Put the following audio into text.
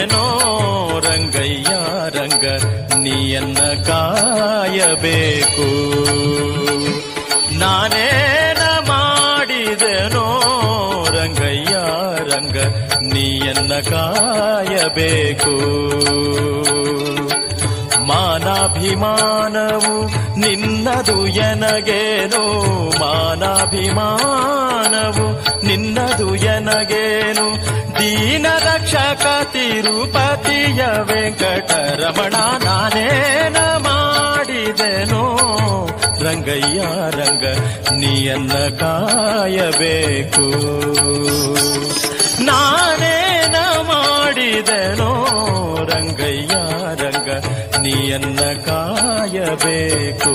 ಮಾಡಿದೆನೋ ರಂಗಯ್ಯ ರಂಗ ನೀಯನ್ನ ಕಾಯಬೇಕು. ನಾನೇನ ಮಾಡಿದೆನೋ ರಂಗಯ್ಯ ರಂಗ ನೀಯನ್ನ ಕಾಯಬೇಕು. ಮಾನಾಭಿಮಾನವು ನಿನ್ನದು ಎನಗೇನು, ಮಾನಾಭಿಮಾನವು ನಿನ್ನದು ಎನಗೇನು. ದೀನ ರಕ್ಷಕ ತಿರುಪತಿಯ ವೆಂಕಟರಮಣ ನಾನೇನ ಮಾಡಿದೆನೋ ರಂಗಯ್ಯ ರಂಗ ನೀಯನ್ನ ಕಾಯಬೇಕು. ನಾನೇನ ಮಾಡಿದೆನೋ ರಂಗಯ್ಯ ರಂಗ ನೀಯನ್ನ ಕಾಯಬೇಕು.